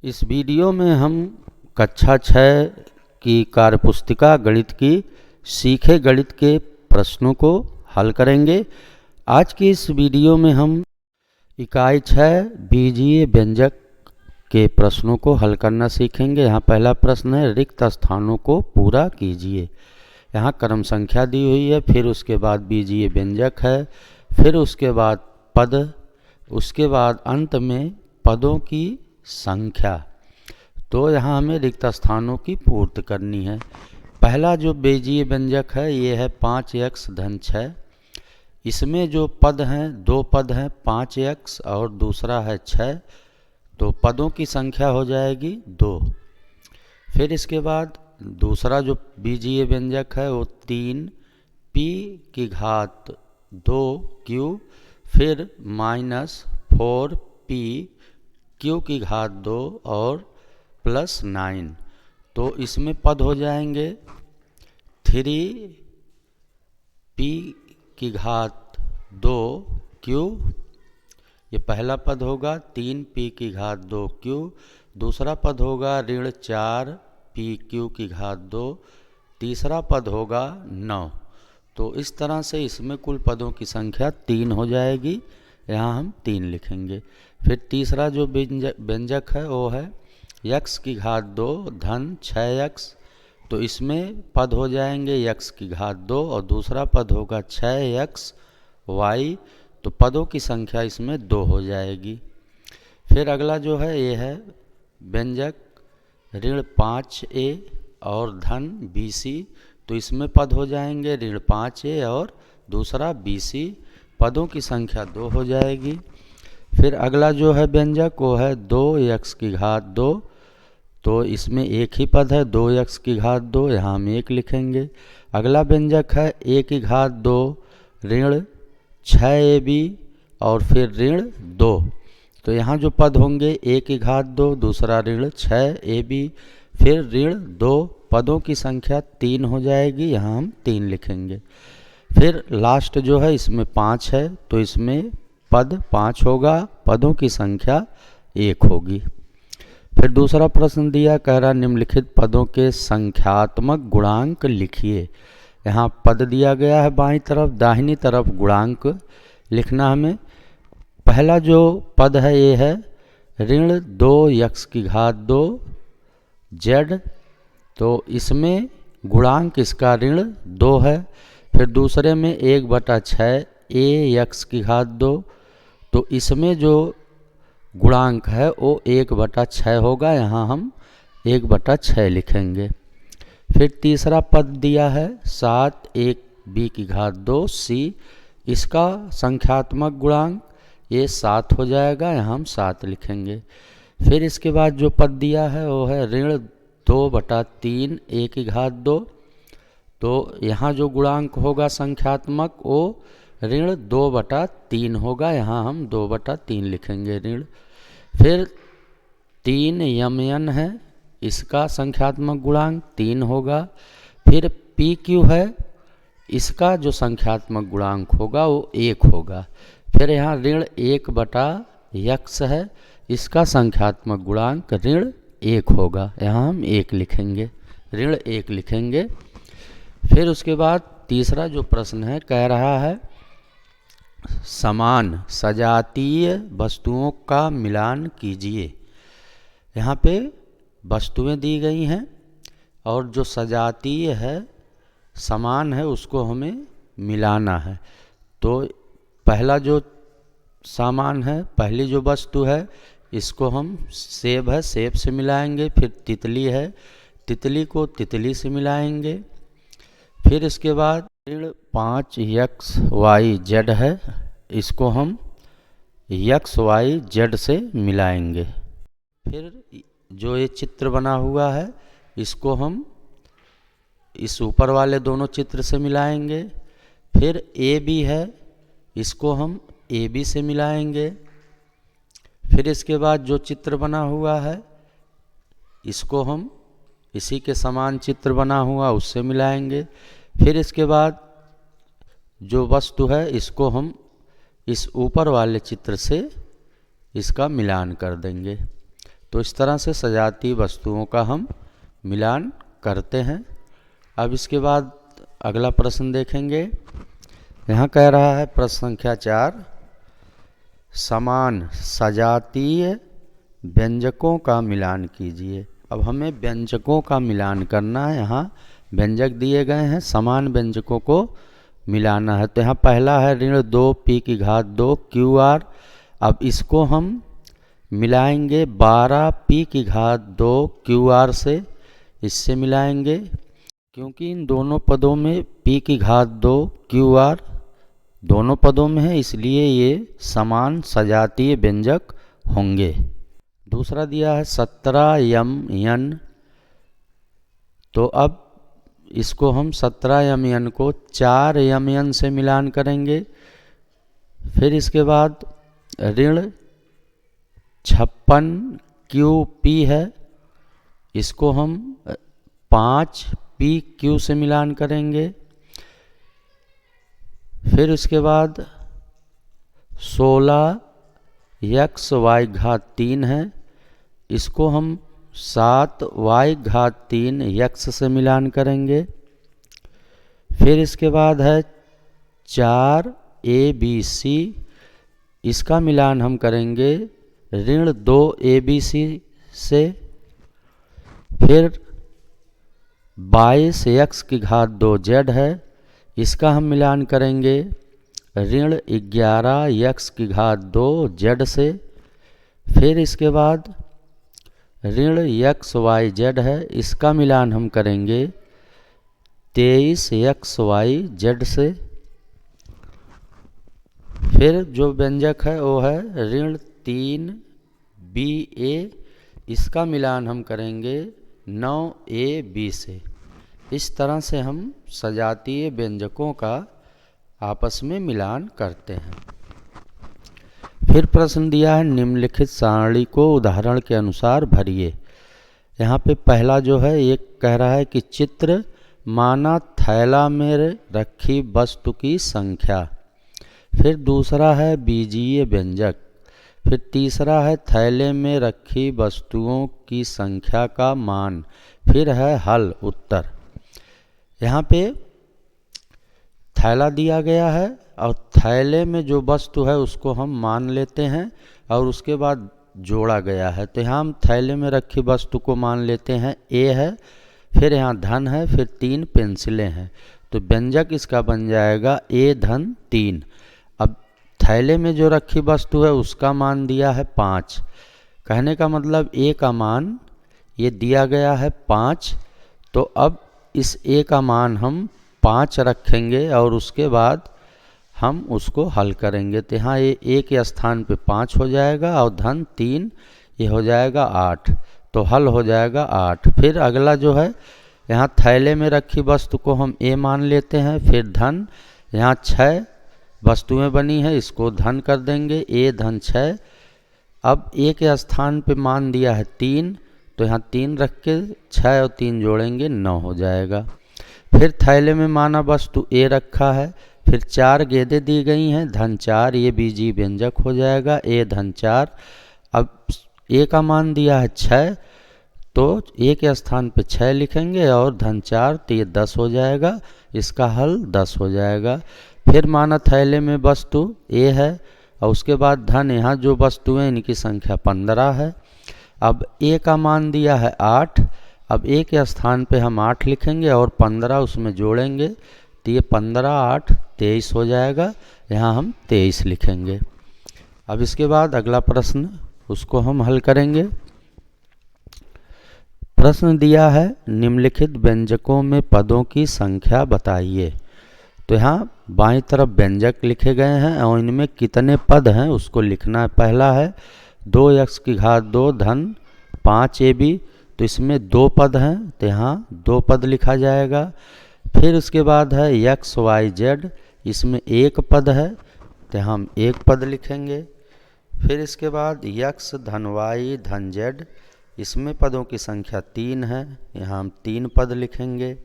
इस वीडियो में हम कक्षा 6 की कार्यपुस्तिका गणित की सीखे गणित के प्रश्नों को हल करेंगे। आज की इस वीडियो में हम इकाई 6 बीजीय व्यंजक के प्रश्नों को हल करना सीखेंगे। यहाँ पहला प्रश्न है, रिक्त स्थानों को पूरा कीजिए। यहाँ क्रम संख्या दी हुई है, फिर उसके बाद बीजीय व्यंजक है, फिर उसके बाद पद, उसके बाद अंत में पदों की संख्या। तो यहाँ हमें रिक्त स्थानों की पूर्ति करनी है। पहला जो बीजीय व्यंजक है ये है 5x धन 6। इसमें जो पद हैं, दो पद हैं 5x और दूसरा है 6, तो पदों की संख्या हो जाएगी 2। फिर इसके बाद दूसरा जो बीजीय व्यंजक है वो 3p की घात 2q, फिर -4p q की घात 2 और +9। तो इसमें पद हो जाएंगे 3p की घात 2q, ये पहला पद होगा। 3p की घात 2q, दूसरा पद होगा ऋण 4pq की घात 2, तीसरा पद होगा 9। तो इस तरह से इसमें कुल पदों की संख्या 3 हो जाएगी। यहाँ हम 3 लिखेंगे। फिर तीसरा जो व्यंजक है वो है x की घात 2 धन 6x। तो इसमें पद हो जाएंगे x की घात 2 और दूसरा पद होगा 6xy। तो पदों की संख्या इसमें 2 हो जाएगी। फिर अगला जो है ये है व्यंजक ऋण 5a और धन bc। तो इसमें पद हो जाएंगे ऋण 5a और दूसरा bc, पदों की संख्या 2 हो जाएगी। फिर अगला जो है व्यंजक वो है 2x की घात 2। तो इसमें एक ही पद है 2x की घात 2, यहाँ हम 1 लिखेंगे। अगला व्यंजक है a की घात 2 ऋण 6ab और फिर ऋण 2। तो यहाँ जो पद होंगे a की घात 2, दूसरा ऋण 6ab, फिर ऋण 2, पदों की संख्या 3 हो जाएगी। यहाँ हम 3 लिखेंगे। फिर लास्ट जो है इसमें 5 है, तो इसमें पद 5 होगा, पदों की संख्या 1 होगी। फिर दूसरा प्रश्न दिया, कह रहा निम्नलिखित पदों के संख्यात्मक गुणांक लिखिए। यहाँ पद दिया गया है बाईं तरफ, दाहिनी तरफ गुणांक लिखना हमें। पहला जो पद है ये है ऋण 2x की घात 2 z। तो इसमें गुणांक इसका ऋण 2 है। फिर दूसरे में 1/6 ax की घात 2। तो इसमें जो गुणांक है वो 1/6 होगा, यहाँ हम 1/6 लिखेंगे। फिर तीसरा पद दिया है 7ab की घात 2 c। इसका संख्यात्मक गुणांक ये 7 हो जाएगा, यहाँ हम 7 लिखेंगे। फिर इसके बाद जो पद दिया है वो है ऋण 2/3 a की घात 2। तो यहाँ जो गुणांक होगा संख्यात्मक वो ऋण 2/3 होगा, यहाँ हम 2/3 लिखेंगे ऋण। फिर 3mn है, इसका संख्यात्मक गुणांक 3 होगा। फिर pq है, इसका जो संख्यात्मक गुणांक होगा वो 1 होगा। फिर यहाँ ऋण 1/x है, इसका संख्यात्मक गुणांक ऋण 1 होगा, यहाँ हम 1 लिखेंगे, ऋण 1 लिखेंगे। फिर उसके बाद तीसरा जो प्रश्न है कह रहा है समान सजातीय वस्तुओं का मिलान कीजिए। यहाँ पे वस्तुएं दी गई हैं और जो सजातीय है, समान है, उसको हमें मिलाना है। तो पहला जो सामान है, पहली जो वस्तु है, इसको हम सेब है, सेब से मिलाएंगे। फिर तितली है, तितली को तितली से मिलाएंगे। फिर इसके बाद ऋण 5xyz है, इसको हम xyz से मिलाएंगे। फिर जो ये चित्र बना हुआ है इसको हम इस ऊपर वाले दोनों चित्र से मिलाएंगे। फिर AB है, इसको हम AB से मिलाएंगे। फिर इसके बाद जो चित्र बना हुआ है इसको हम इसी के समान चित्र बना हुआ उससे मिलाएंगे। फिर इसके बाद जो वस्तु है इसको हम इस ऊपर वाले चित्र से इसका मिलान कर देंगे। तो इस तरह से सजातीय वस्तुओं का हम मिलान करते हैं। अब इसके बाद अगला प्रश्न देखेंगे। यहाँ कह रहा है प्रश्न संख्या 4, समान सजातीय व्यंजकों का मिलान कीजिए। अब हमें व्यंजकों का मिलान करना है। यहाँ व्यंजक दिए गए हैं, समान व्यंजकों को मिलाना है। तो यहाँ पहला है ऋण 2 p की घात 2 QR। अब इसको हम मिलाएंगे 12 p की घात 2 QR से, इससे मिलाएंगे, क्योंकि इन दोनों पदों में p की घात 2 QR दोनों पदों में है, इसलिए ये समान सजातीय व्यंजक होंगे। दूसरा दिया है 17mn। तो अब इसको हम 17mn को 4mn से मिलान करेंगे। फिर इसके बाद ऋण 56QP है, इसको हम 5PQ से मिलान करेंगे। फिर इसके बाद 16xy घात 3 है, इसको हम 7y घात 3 x से मिलान करेंगे। फिर इसके बाद है 4ABC, इसका मिलान हम करेंगे ऋण 2ABC से। फिर 22x की घात 2z है, इसका हम मिलान करेंगे ऋण 11x की घात 2z से। फिर इसके बाद ऋण XYZ है, इसका मिलान हम करेंगे 23xyz से। फिर जो व्यंजक है वो है ऋण 3BA, इसका मिलान हम करेंगे 9AB से। इस तरह से हम सजातीय व्यंजकों का आपस में मिलान करते हैं। फिर प्रश्न दिया है निम्नलिखित सारणी को उदाहरण के अनुसार भरिए। यहाँ पे पहला जो है एक कह रहा है कि चित्र माना थैला में रखी वस्तु की संख्या। फिर दूसरा है बीजीय व्यंजक। फिर तीसरा है थैले में रखी वस्तुओं की संख्या का मान। फिर है हल उत्तर। यहाँ पे थैला दिया गया है और थैले में जो वस्तु है उसको हम मान लेते हैं और उसके बाद जोड़ा गया है। तो यहाँ हम थैले में रखी वस्तु को मान लेते हैं A है, फिर यहाँ धन है, फिर 3 पेंसिलें हैं। तो व्यंजक इसका बन जाएगा A धन 3। अब थैले में जो रखी वस्तु है उसका मान दिया है 5। कहने का मतलब A का मान ये दिया गया है 5। तो अब इस A का मान हम 5 रखेंगे और उसके बाद हम उसको हल करेंगे। तो यहाँ ये A के स्थान पे 5 हो जाएगा और धन 3 ये हो जाएगा 8। तो हल हो जाएगा 8। फिर अगला जो है यहाँ थैले में रखी वस्तु को हम A मान लेते हैं। फिर धन, यहाँ 6 वस्तुएं बनी है, इसको धन कर देंगे A धन 6। अब A के स्थान पे मान दिया है 3, तो यहाँ 3 रख के 6 और 3 जोड़ेंगे 9 हो जाएगा। फिर थैले में माना वस्तु A रखा है, फिर 4 गेंदें दी गई हैं, धन 4, ये बीजीय व्यंजक हो जाएगा A धन 4। अब A का मान दिया है 6, तो A के स्थान पे 6 लिखेंगे और धन 4, तो ये 10 हो जाएगा। इसका हल 10 हो जाएगा। फिर माना थैले में वस्तु A है और उसके बाद धन, यहाँ जो वस्तुएं इनकी संख्या 15 है। अब A का मान दिया है 8, अब A के स्थान पे हम 8 लिखेंगे और 15 उसमें जोड़ेंगे, तो ये 15 8 23 हो जाएगा। यहाँ हम 23 लिखेंगे। अब इसके बाद अगला प्रश्न उसको हम हल करेंगे। प्रश्न दिया है निम्नलिखित व्यंजकों में पदों की संख्या बताइए। तो यहाँ बाईं तरफ व्यंजक लिखे गए हैं और इनमें कितने पद हैं उसको लिखना है। पहला है 2x की घात 2 धन 5ab, तो इसमें 2 पद हैं, तो यहाँ 2 पद लिखा जाएगा। फिर उसके बाद है xyz, इसमें 1 पद है, तो हम 1 पद लिखेंगे। फिर इसके बाद x धन y धन z, इसमें पदों की संख्या 3 है, यहाँ हम 3 पद लिखेंगे।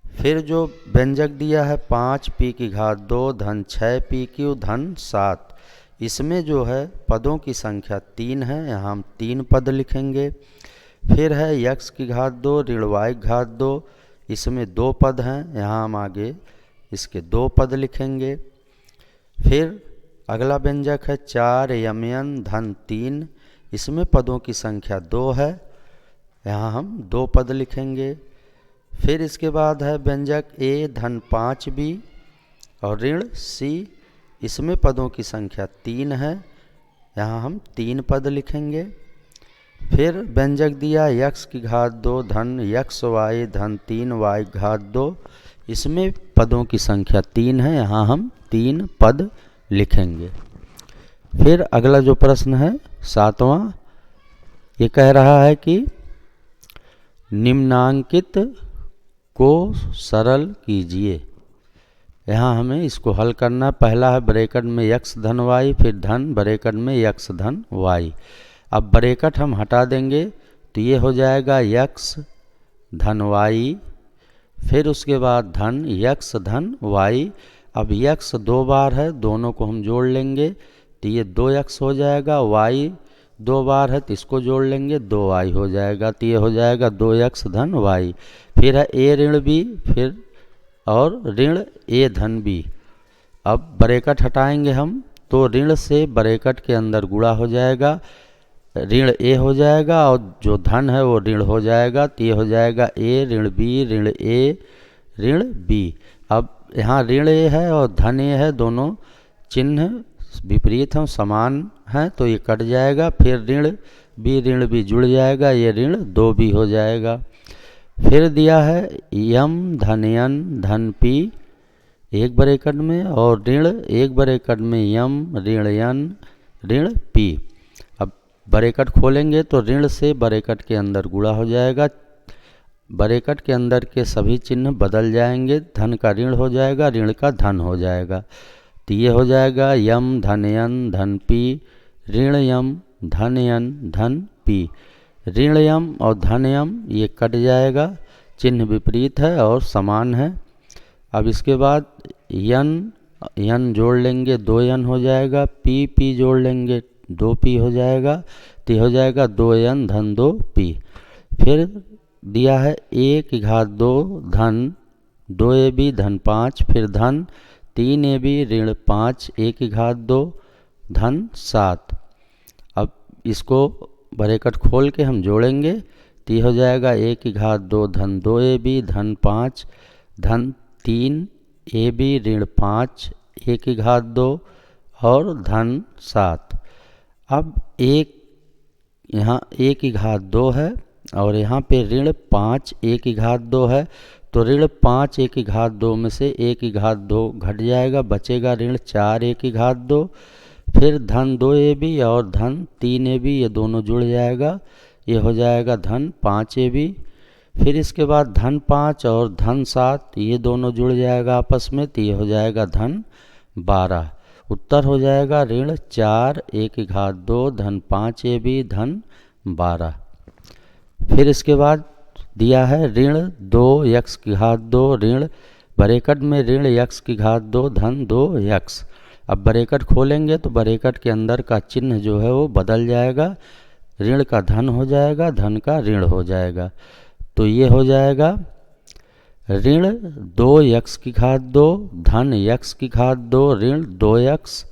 फिर जो व्यंजक दिया है 5p की घात 2 धन 6pq धन 7, इसमें जो है पदों की संख्या 3 है, यहाँ हम 3 पद लिखेंगे। फिर है यक्स की घात 2 ऋण वाई की घात 2, इसमें 2 पद हैं, यहाँ हम आगे इसके 2 पद लिखेंगे। फिर अगला व्यंजक है 4 यमयन धन 3, इसमें पदों की संख्या 2 है, यहाँ हम 2 पद लिखेंगे। फिर इसके बाद है व्यंजक ए धन 5 बी और ऋण सी, इसमें पदों की संख्या 3 है, यहाँ हम 3 पद लिखेंगे। फिर व्यंजक दिया यक्स की घात 2 धन यक्स वाई धन 3 वाई घात 2, इसमें पदों की संख्या 3 है, यहाँ हम 3 पद लिखेंगे। फिर अगला जो प्रश्न है 7वां, ये कह रहा है कि निम्नांकित को सरल कीजिए। यहाँ हमें इसको हल करना। पहला है ब्रैकेट में यक्स धन वाई, फिर धन ब्रैकेट में यक्स धन वाई। अब ब्रैकेट हम हटा देंगे तो ये हो जाएगा यक्स धन वाई, फिर उसके बाद धन यक्स धन वाई। अब यक्स 2 बार है, दोनों को हम जोड़ लेंगे तो ये 2x हो जाएगा। वाई 2 बार है तो इसको जोड़ लेंगे 2y हो जाएगा, तो ये हो जाएगा 2x धन वाई। फिर है a ऋण बी, फिर और ऋण a धन बी। अब ब्रैकेट हटाएंगे हम तो ऋण से ब्रैकेट के अंदर गुणा हो जाएगा, ऋण a हो जाएगा और जो धन है वो ऋण हो जाएगा, तो ये हो जाएगा a ऋण b ऋण a ऋण b। अब यहाँ ऋण a है और धन a है, दोनों चिन्ह विपरीत हैं, समान हैं, तो ये कट जाएगा। फिर ऋण b जुड़ जाएगा, ये ऋण 2b हो जाएगा। फिर दिया है यम धन यन धन p एक ब्रैकेट में और ऋण एक ब्रैकेट में यम ऋण यन ऋण p। अब ब्रैकेट खोलेंगे तो ऋण से ब्रैकेट के अंदर गुणा हो जाएगा, ब्रैकेट के अंदर के सभी चिन्ह बदल जाएंगे, धन का ऋण हो जाएगा, ऋण का धन हो जाएगा, तो ये हो जाएगा यम धन यन धन पी ऋण यम धन यन धन पी। ऋण यम और धन यम ये कट जाएगा, चिन्ह विपरीत है और समान है। अब इसके बाद यन जोड़ लेंगे 2n हो जाएगा, पी जोड़ लेंगे 2p हो जाएगा, तो हो जाएगा 2n धन 2p। फिर दिया है a की घात 2 धन 2ab धन 5, फिर धन 3ab ऋण 5 a की घात 2 धन 7। अब इसको ब्रैकेट खोल के हम जोड़ेंगे तो हो जाएगा a की घात 2 धन 2ab धन 5 धन 3ab ऋण 5 a की घात 2 और धन 7। अब यहाँ a की घात 2 है और यहाँ पे ऋण 5 a की घात 2 है, तो ऋण 5 a की घात 2 में से a की घात 2 घट जाएगा, बचेगा ऋण 4 a की घात 2। फिर धन 2ab और धन 3ab ये दोनों जुड़ जाएगा, ये हो जाएगा धन 5ab। फिर इसके बाद धन 5 और धन 7 ये दोनों जुड़ जाएगा आपस में, तो ये हो जाएगा धन 12। उत्तर हो जाएगा ऋण 4 a की घात 2 धन 5ab धन 12। फिर इसके बाद दिया है ऋण 2x की घात 2 ऋण ब्रैकेट में ऋण x की घात 2 धन 2x। अब ब्रैकेट खोलेंगे तो ब्रैकेट के अंदर का चिन्ह जो है वो बदल जाएगा, ऋण का धन हो जाएगा, धन का ऋण हो जाएगा, तो ये हो जाएगा ऋण 2x की घात 2 धन x की घात 2 ऋण 2x।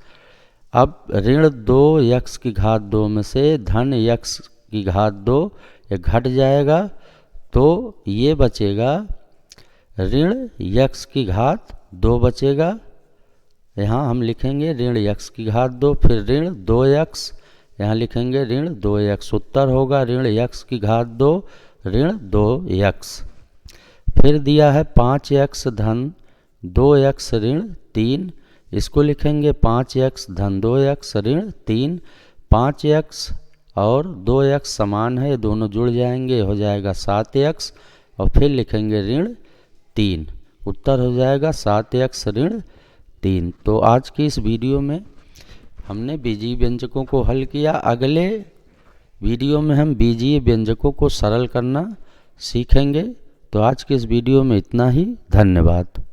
अब ऋण 2x की घात 2 में से धन x की घात 2 ये घट जाएगा, तो ये बचेगा ऋण x की घात 2 बचेगा। यहाँ हम लिखेंगे ऋण x की घात 2, फिर ऋण 2x, यहाँ लिखेंगे ऋण 2x। उत्तर होगा ऋण x की घात 2 ऋण 2x। फिर दिया है 5x धन 2x ऋण 3, इसको लिखेंगे 5x धन 2x ऋण 3। 5x और 2x समान है, दोनों जुड़ जाएंगे, हो जाएगा 7x और फिर लिखेंगे ऋण 3। उत्तर हो जाएगा 7x ऋण 3। तो आज की इस वीडियो में हमने बीजीय व्यंजकों को हल किया। अगले वीडियो में हम बीजीय व्यंजकों को सरल करना सीखेंगे। तो आज के इस वीडियो में इतना ही। धन्यवाद।